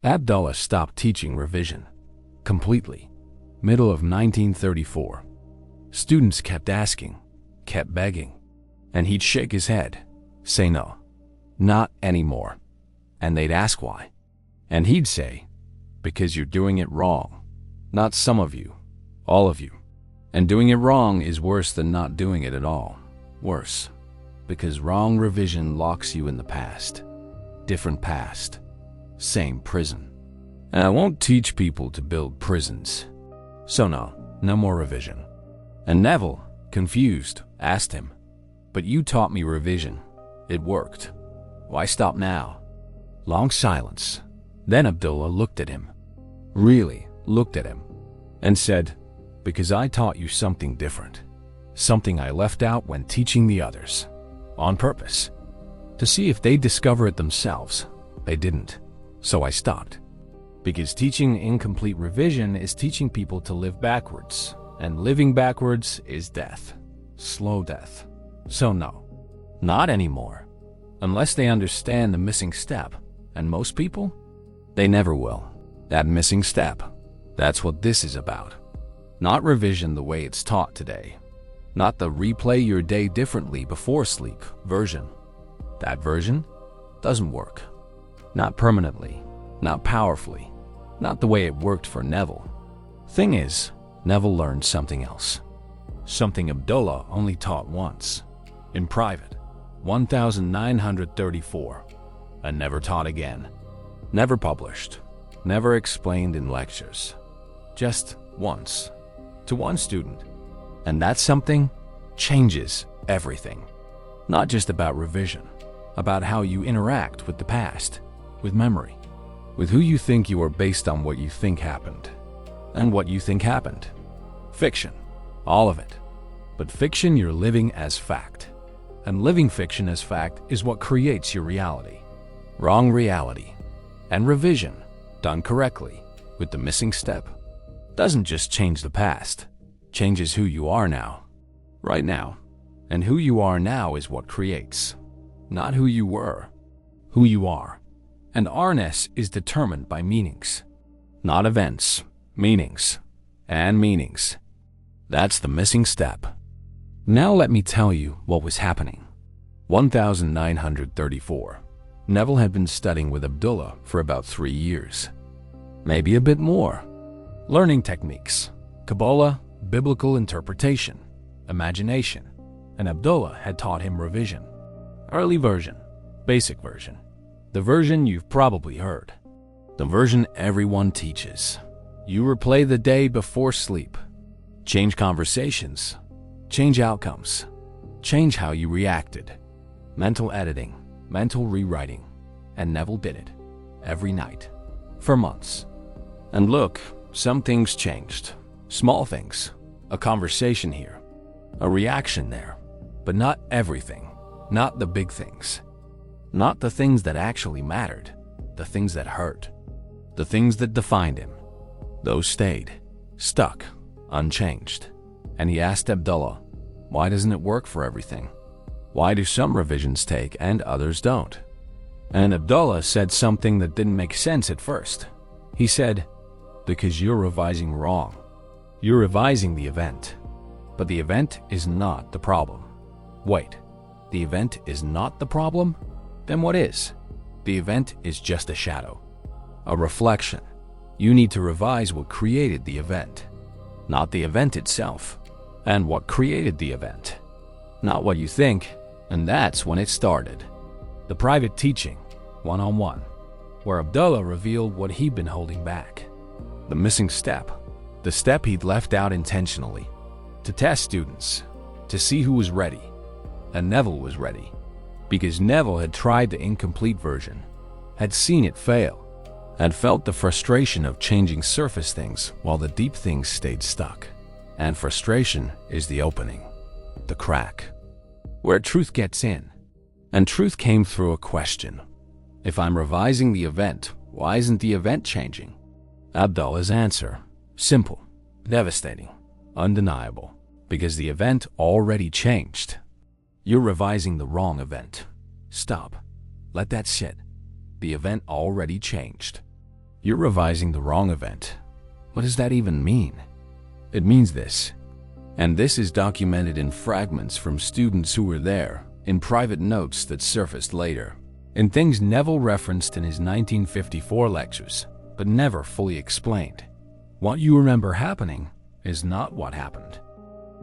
Abdullah stopped teaching revision. Completely. Middle of 1934. Students kept asking, kept begging, and he'd shake his head, say no, not anymore. And they'd ask why. And he'd say, because you're doing it wrong. Not some of you, all of you. And doing it wrong is worse than not doing it at all. Worse. Because wrong revision locks you in the past. Different past. Same prison. And I won't teach people to build prisons. So no more revision. And Neville, confused, asked him, but you taught me revision. It worked. Why stop now? Long silence. Then Abdullah looked at him. Really looked at him. And said, because I taught you something different. Something I left out when teaching the others. On purpose. To see if they'd discover it themselves. They didn't. So I stopped. Because teaching incomplete revision is teaching people to live backwards. And living backwards is death. Slow death. So no. Not anymore. Unless they understand the missing step. And most people? They never will. That missing step. That's what this is about. Not revision the way it's taught today. Not the replay your day differently before sleep version. That version doesn't work. Not permanently. Not powerfully. Not the way it worked for Neville. Thing is, Neville learned something else. Something Abdullah only taught once. In private. 1934. And never taught again. Never published. Never explained in lectures. Just once. To one student. And that something changes everything. Not just about revision. About how you interact with the past. With memory. With who you think you are based on what you think happened. And what you think happened. Fiction. All of it. But fiction you're living as fact. And living fiction as fact is what creates your reality. Wrong reality. And revision, done correctly, with the missing step, doesn't just change the past. Changes who you are now. Right now. And who you are now is what creates. Not who you were. Who you are. And ourness is determined by meanings. Not events. Meanings. And meanings. That's the missing step. Now let me tell you what was happening. 1934. Neville had been studying with Abdullah for about 3 years. Maybe a bit more. Learning techniques. Kabbalah, biblical interpretation, imagination. And Abdullah had taught him revision. Early version. Basic version. The version you've probably heard. The version everyone teaches. You replay the day before sleep. Change conversations. Change outcomes. Change how you reacted. Mental editing. Mental rewriting. And Neville did it. Every night. For months. And look, some things changed. Small things. A conversation here. A reaction there. But not everything. Not the big things. Not the things that actually mattered. The things that hurt. The things that defined him. Those stayed. Stuck. Unchanged. And he asked Abdullah, why doesn't it work for everything? Why do some revisions take and others don't? And Abdullah said something that didn't make sense at first. He said, because you're revising wrong. You're revising the event. But the event is not the problem. Wait, the event is not the problem? Then what is? The event is just a shadow. A reflection. You need to revise what created the event. Not the event itself. And what created the event. Not what you think, and that's when it started. The private teaching, one-on-one, where Abdullah revealed what he'd been holding back. The missing step. The step he'd left out intentionally. To test students. To see who was ready. And Neville was ready. Because Neville had tried the incomplete version. Had seen it fail. Had felt the frustration of changing surface things while the deep things stayed stuck. And frustration is the opening. The crack. Where truth gets in. And truth came through a question. If I'm revising the event, why isn't the event changing? Abdullah's answer. Simple. Devastating. Undeniable. Because the event already changed. You're revising the wrong event. Stop. Let that sit. The event already changed. You're revising the wrong event. What does that even mean? It means this. And this is documented in fragments from students who were there, in private notes that surfaced later, in things Neville referenced in his 1954 lectures, but never fully explained. What you remember happening is not what happened.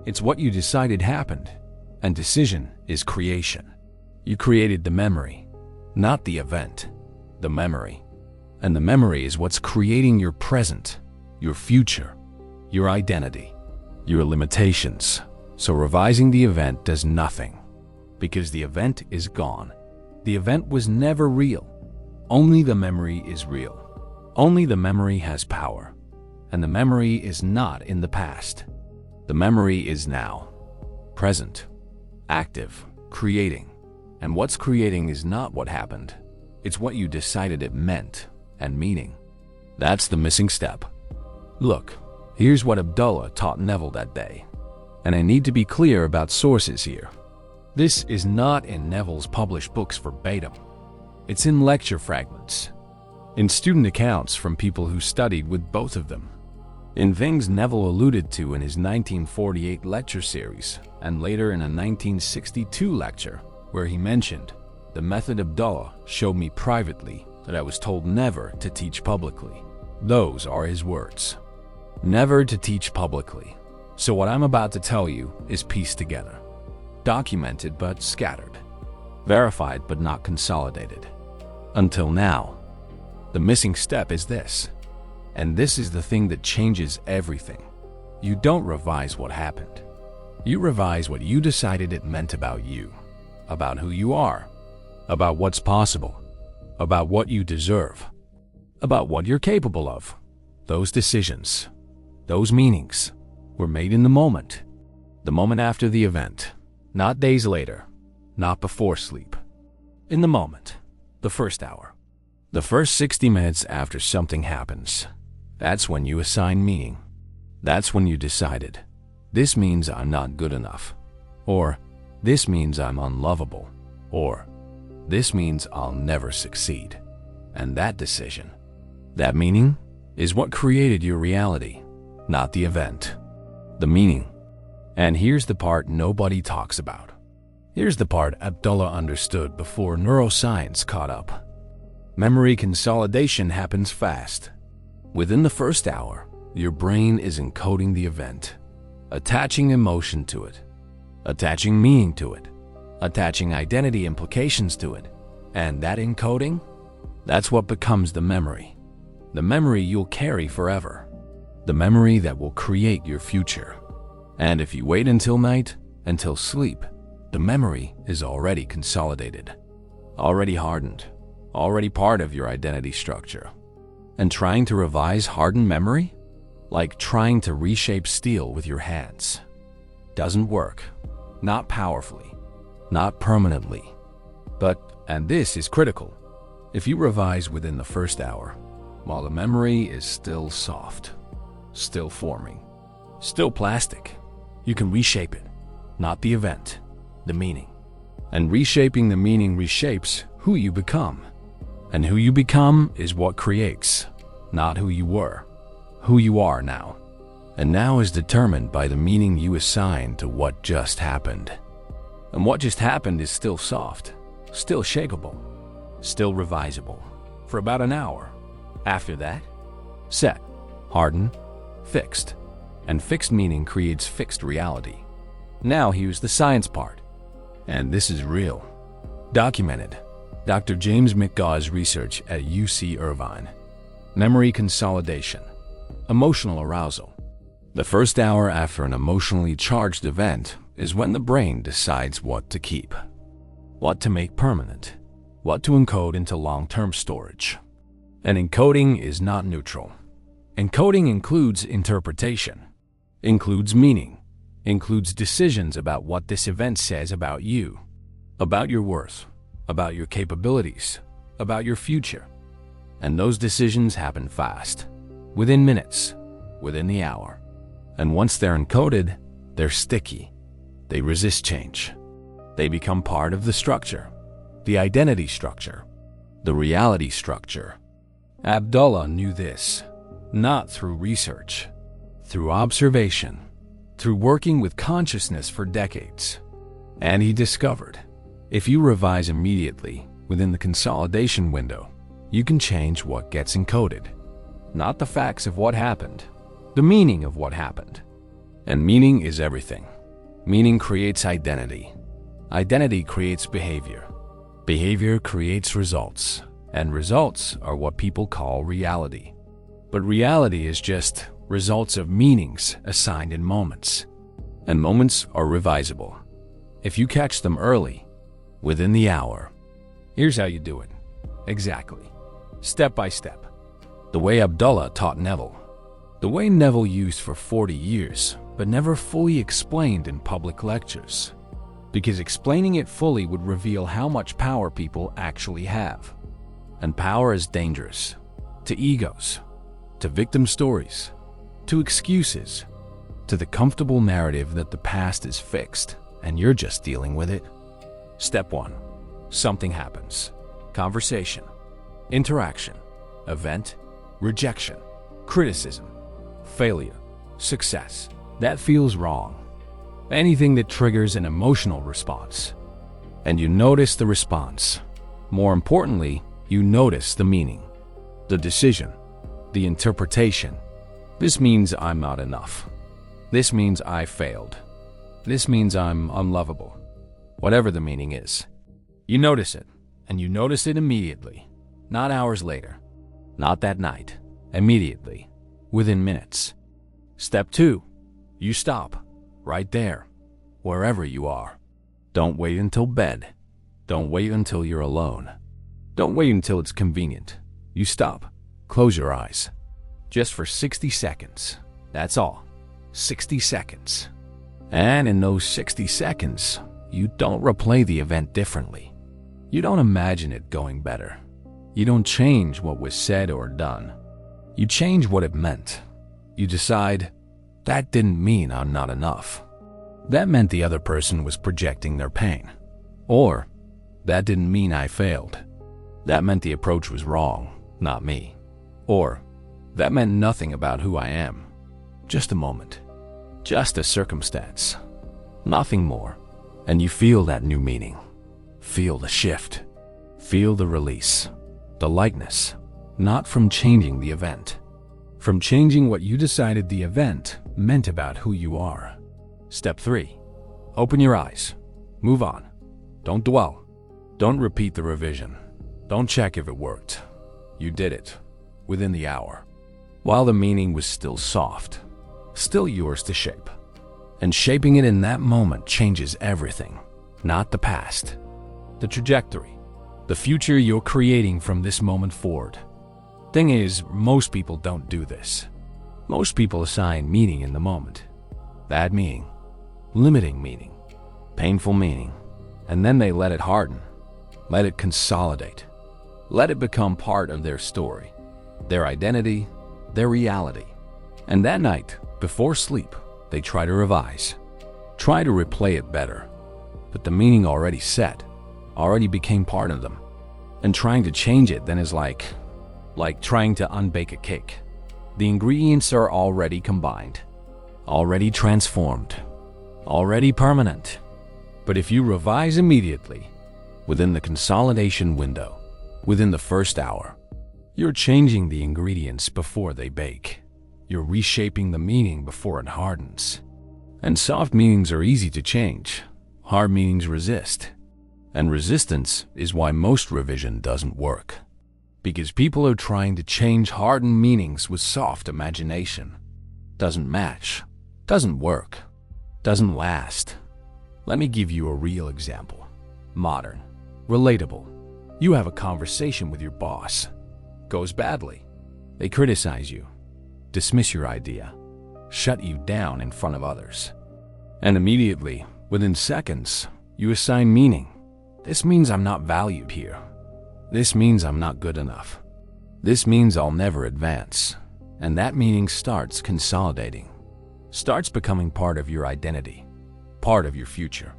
It's what you decided happened, and decision is creation. You created the memory, not the event, the memory. And the memory is what's creating your present, your future, your identity, your limitations. So revising the event does nothing, because the event is gone. The event was never real. Only the memory is real. Only the memory has power. And the memory is not in the past. The memory is now, present, active, creating. And what's creating is not what happened. It's what you decided it meant and meaning. That's the missing step. Look, here's what Abdullah taught Neville that day. And I need to be clear about sources here. This is not in Neville's published books verbatim. It's in lecture fragments, in student accounts from people who studied with both of them, in things Neville alluded to in his 1948 lecture series, and later in a 1962 lecture where he mentioned, "The method Abdullah showed me privately that I was told never to teach publicly." Those are his words. Never to teach publicly. So what I'm about to tell you is pieced together. Documented but scattered. Verified but not consolidated. Until now. The missing step is this. And this is the thing that changes everything. You don't revise what happened. You revise what you decided it meant about you. About who you are. About what's possible. About what you deserve. About what you're capable of. Those decisions, those meanings, were made in the moment. The moment after the event. Not days later. Not before sleep. In the moment. The first hour. The first 60 minutes after something happens. That's when you assign meaning. That's when you decided, this means I'm not good enough. Or, this means I'm unlovable. Or, this means I'll never succeed. And that decision, that meaning, is what created your reality, not the event. The meaning. And here's the part nobody talks about. Here's the part Abdullah understood before neuroscience caught up. Memory consolidation happens fast. Within the first hour, your brain is encoding the event, attaching emotion to it, attaching meaning to it, attaching identity implications to it. And that encoding, that's what becomes the memory. The memory you'll carry forever. The memory that will create your future. And if you wait until night, until sleep, the memory is already consolidated, already hardened, already part of your identity structure. And trying to revise hardened memory? Like trying to reshape steel with your hands. Doesn't work. Not powerfully. Not permanently. But, and this is critical, if you revise within the first hour, while the memory is still soft, still forming, still plastic, you can reshape it. Not the event, the meaning. And reshaping the meaning reshapes who you become. And who you become is what creates, not who you were, who you are now. And now is determined by the meaning you assign to what just happened. And what just happened is still soft, still shapeable, still revisable, for about an hour. After that, set, harden, fixed. And fixed meaning creates fixed reality. Now here's the science part. And this is real. Documented. Dr. James McGaugh's research at UC Irvine. Memory consolidation. Emotional arousal. The first hour after an emotionally charged event is when the brain decides what to keep, what to make permanent, what to encode into long-term storage. And encoding is not neutral. Encoding includes interpretation, includes meaning, includes decisions about what this event says about you, about your worth, about your capabilities, about your future. And those decisions happen fast, within minutes, within the hour. And once they're encoded, they're sticky. They resist change. They become part of the structure, the identity structure, the reality structure. Abdullah knew this, not through research, through observation, through working with consciousness for decades. And he discovered, if you revise immediately within the consolidation window, you can change what gets encoded. Not the facts of what happened, the meaning of what happened. And meaning is everything. Meaning creates identity. Identity creates behavior. Behavior creates results. And results are what people call reality. But reality is just results of meanings assigned in moments. And moments are revisable. If you catch them early, within the hour. Here's how you do it. Exactly. Step by step. The way Abdullah taught Neville. The way Neville used for 40 years, but never fully explained in public lectures. Because explaining it fully would reveal how much power people actually have. And power is dangerous. To egos, to victim stories, to excuses, to the comfortable narrative that the past is fixed and you're just dealing with it. Step 1. Something happens. Conversation, interaction, event, rejection, criticism, failure, success. That feels wrong. Anything that triggers an emotional response. And you notice the response. More importantly, you notice the meaning, the decision, the interpretation. This means I'm not enough. This means I failed. This means I'm unlovable. Whatever the meaning is. You notice it, and you notice it immediately. Not hours later. Not that night. Immediately. Within minutes. Step 2. You stop. Right there. Wherever you are. Don't wait until bed. Don't wait until you're alone. Don't wait until it's convenient. You stop. Close your eyes. Just for 60 seconds. That's all. 60 seconds. And in those 60 seconds, you don't replay the event differently. You don't imagine it going better. You don't change what was said or done. You change what it meant. You decide, that didn't mean I'm not enough. That meant the other person was projecting their pain. Or, that didn't mean I failed. That meant the approach was wrong, not me. Or, that meant nothing about who I am. Just a moment. Just a circumstance. Nothing more. And you feel that new meaning. Feel the shift. Feel the release. The lightness. Not from changing the event. From changing what you decided the event meant about who you are. Step 3. Open your eyes. Move on. Don't dwell. Don't repeat the revision. Don't check if it worked. You did it. Within the hour. While the meaning was still soft. Still yours to shape. And shaping it in that moment changes everything. Not the past. The trajectory. The future you're creating from this moment forward. Thing is, most people don't do this. Most people assign meaning in the moment. Bad meaning. Limiting meaning. Painful meaning. And then they let it harden. Let it consolidate. Let it become part of their story. Their identity. Their reality. And that night, before sleep, they try to revise. Try to replay it better. But the meaning already set. Already became part of them. And trying to change it then is like trying to unbake a cake. The ingredients are already combined. Already transformed. Already permanent. But if you revise immediately, within the consolidation window, within the first hour, you're changing the ingredients before they bake. You're reshaping the meaning before it hardens. And soft meanings are easy to change. Hard meanings resist. And resistance is why most revision doesn't work. Because people are trying to change hardened meanings with soft imagination. Doesn't match. Doesn't work. Doesn't last. Let me give you a real example. Modern. Relatable. You have a conversation with your boss. Goes badly. They criticize you. Dismiss your idea. Shut you down in front of others. And immediately, within seconds, you assign meaning. This means I'm not valued here. This means I'm not good enough. This means I'll never advance. And that meaning starts consolidating. Starts becoming part of your identity. Part of your future.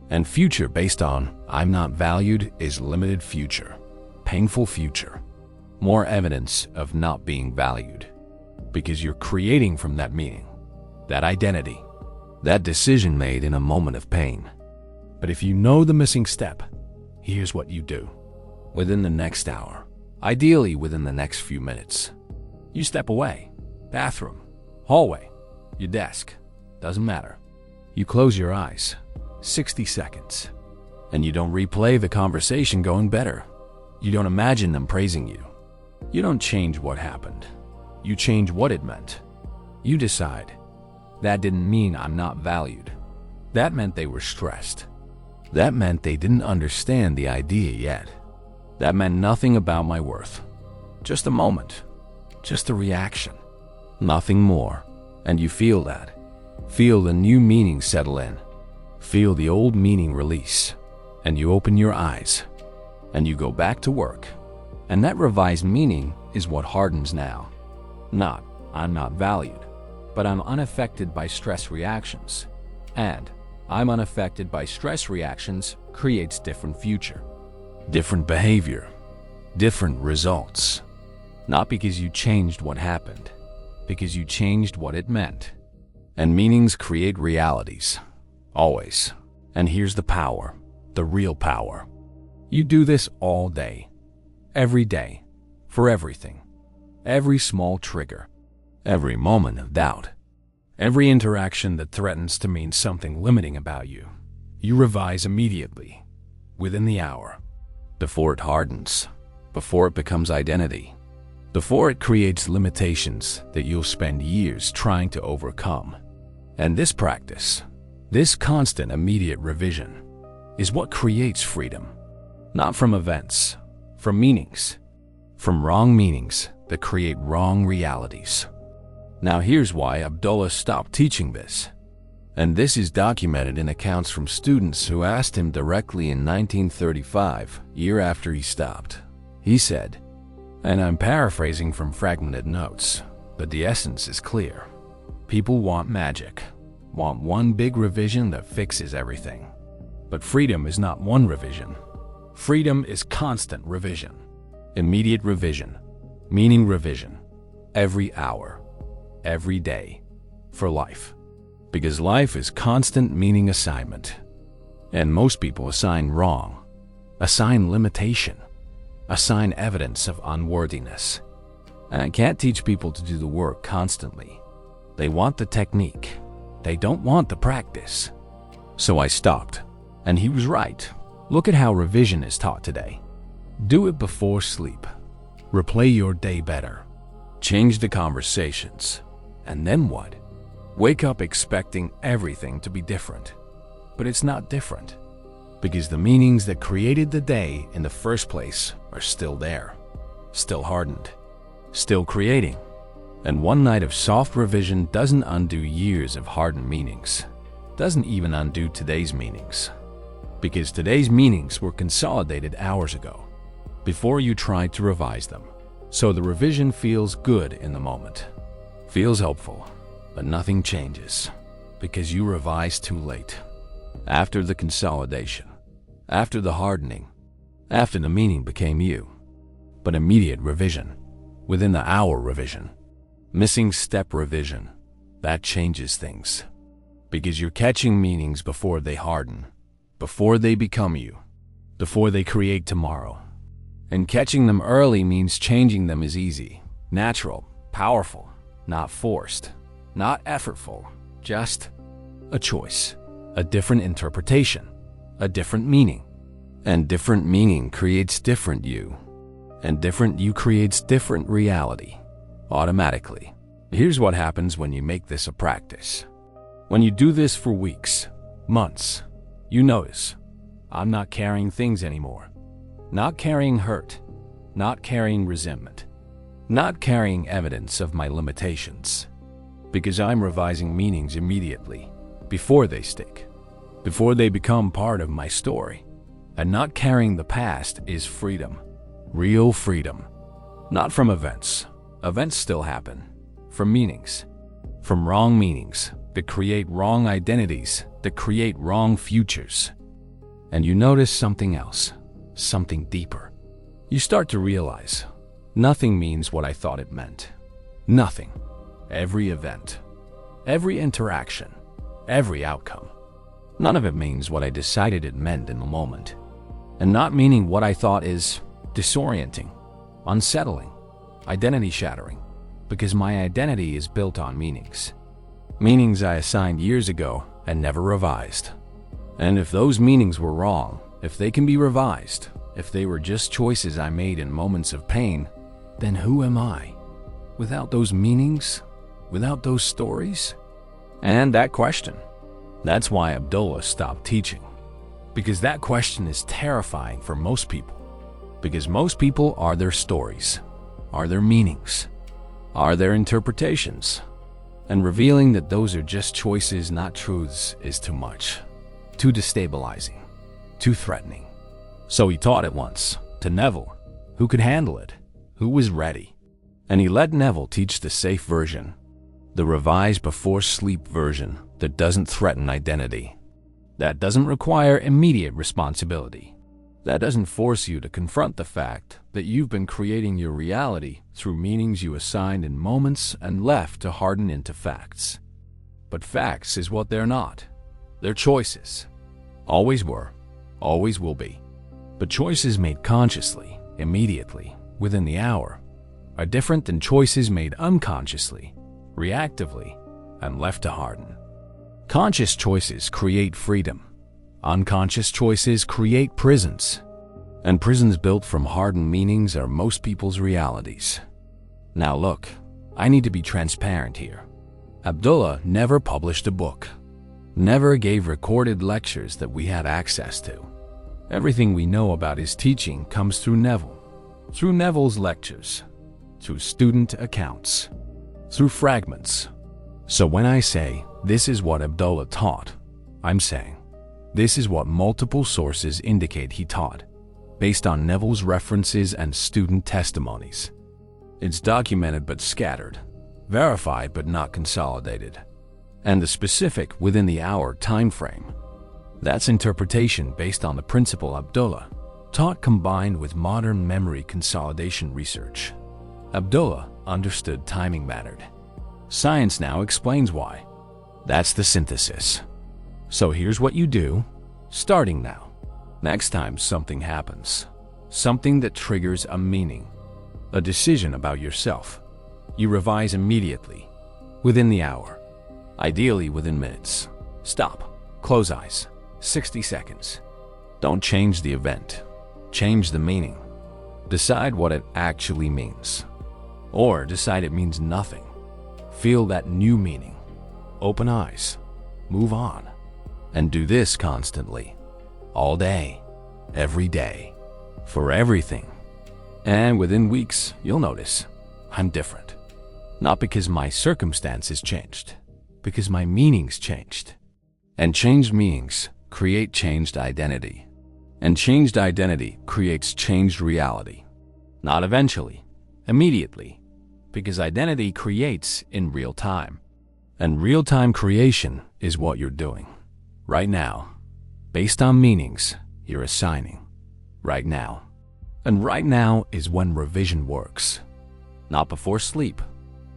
And future based on I'm not valued is limited future. Painful future. more evidence of not being valued. Because you're creating from that meaning, that identity, that decision made in a moment of pain. But if you know the missing step, here's what you do. Within the next hour, ideally within the next few minutes, you step away. Bathroom, hallway, your desk, doesn't matter. You close your eyes, 60 seconds, and you don't replay the conversation going better. You don't imagine them praising you. You don't change what happened. You change what it meant. You decide, that didn't mean I'm not valued. That meant they were stressed. That meant they didn't understand the idea yet. That meant nothing about my worth. Just a moment. Just a reaction. Nothing more. And you feel that. Feel the new meaning settle in. Feel the old meaning release. And you open your eyes. And you go back to work. And that revised meaning is what hardens now. Not, I'm not valued, but I'm unaffected by stress reactions. And I'm unaffected by stress reactions creates different future, different behavior, different results. Not because you changed what happened, because you changed what it meant. And meanings create realities, always. And here's the power, the real power. You do this all day, every day, for everything. Every small trigger, every moment of doubt, every interaction that threatens to mean something limiting about you, you revise immediately, within the hour, before it hardens, before it becomes identity, before it creates limitations that you'll spend years trying to overcome. And this practice, this constant immediate revision, is what creates freedom. Not from events, from meanings, from wrong meanings that create wrong realities. Now here's why Abdullah stopped teaching this. And this is documented in accounts from students who asked him directly in 1935, year after he stopped. He said, and I'm paraphrasing from fragmented notes, but the essence is clear. People want magic, want one big revision that fixes everything. But freedom is not one revision. Freedom is constant revision, immediate revision, meaning revision, every hour, every day, for life. Because life is constant meaning assignment. And most people assign wrong, assign limitation, assign evidence of unworthiness. And I can't teach people to do the work constantly. They want the technique. They don't want the practice. So I stopped. And he was right. Look at how revision is taught today. Do it before sleep. Replay your day better. Change the conversations. And then what? Wake up expecting everything to be different. But it's not different. Because the meanings that created the day in the first place are still there. Still hardened. Still creating. And one night of soft revision doesn't undo years of hardened meanings. Doesn't even undo today's meanings. Because today's meanings were consolidated hours ago, before you tried to revise them. So the revision feels good in the moment. Feels helpful, but nothing changes. Because you revised too late. After the consolidation. After the hardening. After the meaning became you. But immediate revision. Within the hour revision. Missing step revision. That changes things. Because you're catching meanings before they harden. Before they become you. Before they create tomorrow. And catching them early means changing them is easy, natural, powerful, not forced, not effortful, just a choice, a different interpretation, a different meaning. And different meaning creates different you. And different you creates different reality, automatically. Here's what happens when you make this a practice. When you do this for weeks, months, you notice, I'm not carrying things anymore. Not carrying hurt, not carrying resentment, not carrying evidence of my limitations. Because I'm revising meanings immediately, before they stick, before they become part of my story. And not carrying the past is freedom, real freedom. Not from events. Events still happen. From meanings. From wrong meanings that create wrong identities, that create wrong futures. And you notice something else, something deeper. You start to realize Nothing means what I thought it meant. Nothing. Every event, every interaction, every outcome. None of it means what I decided it meant in the moment. And not meaning what I thought is disorienting, unsettling, identity-shattering, because my identity is built on meanings. Meanings I assigned years ago and never revised. And if those meanings were wrong, if they can be revised, if they were just choices I made in moments of pain, then who am I? Without those meanings? Without those stories? And that question. That's why Abdullah stopped teaching. Because that question is terrifying for most people. Because most people are their stories, are their meanings, are their interpretations. And revealing that those are just choices, not truths, is too much. Too destabilizing. Too threatening. So he taught it once, to Neville, who could handle it, who was ready. And he let Neville teach the safe version, the revised before sleep version that doesn't threaten identity, that doesn't require immediate responsibility, that doesn't force you to confront the fact that you've been creating your reality through meanings you assigned in moments and left to harden into facts. But facts is what they're not. They're choices. Always were, always will be. But choices made consciously, immediately, within the hour, are different than choices made unconsciously, reactively, and left to harden. Conscious choices create freedom. Unconscious choices create prisons. And prisons built from hardened meanings are most people's realities. Now look, I need to be transparent here. Abdullah never published a book, never gave recorded lectures that we had access to. Everything we know about his teaching comes through Neville's lectures, through student accounts, through fragments. So when I say this is what Abdullah taught, I'm saying this is what multiple sources indicate he taught, based on Neville's references and student testimonies. It's documented but scattered, verified but not consolidated, and the specific within the hour time frame. That's interpretation based on the principle Abdullah taught combined with modern memory consolidation research. Abdullah understood timing mattered. Science now explains why. That's the synthesis. So here's what you do, starting now. Next time something happens, something that triggers a meaning, a decision about yourself, you revise immediately, within the hour, ideally within minutes. Stop, close eyes, 60 seconds. Don't change the event, change the meaning. Decide what it actually means. Or decide it means nothing. Feel that new meaning. Open eyes. Move on. And do this constantly. All day. Every day. For everything. And within weeks, you'll notice I'm different. Not because my circumstances changed. Because my meanings changed. And changed meanings create changed identity. And changed identity creates changed reality. Not eventually. Immediately. Because identity creates in real time. And real-time creation is what you're doing. Right now. Based on meanings you're assigning. Right now. And right now is when revision works. Not before sleep.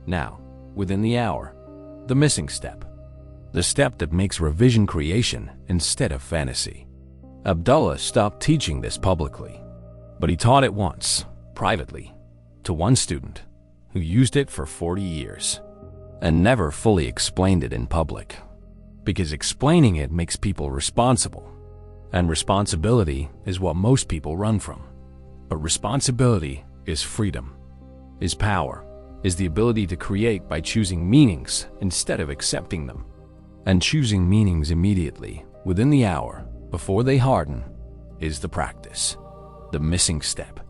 Now. Within the hour. The missing step. The step that makes revision creation instead of fantasy. Abdullah stopped teaching this publicly. But he taught it once, privately, to one student who used it for 40 years and never fully explained it in public. Because explaining it makes people responsible. And responsibility is what most people run from. But responsibility is freedom, is power, is the ability to create by choosing meanings instead of accepting them. And choosing meanings immediately, within the hour, before they harden, is the practice, the missing step.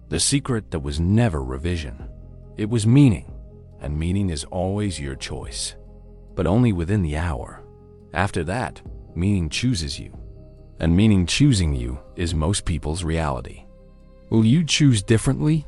The secret that was never revision. It was meaning, and meaning is always your choice. But only within the hour. After that, meaning chooses you. And meaning choosing you is most people's reality. Will you choose differently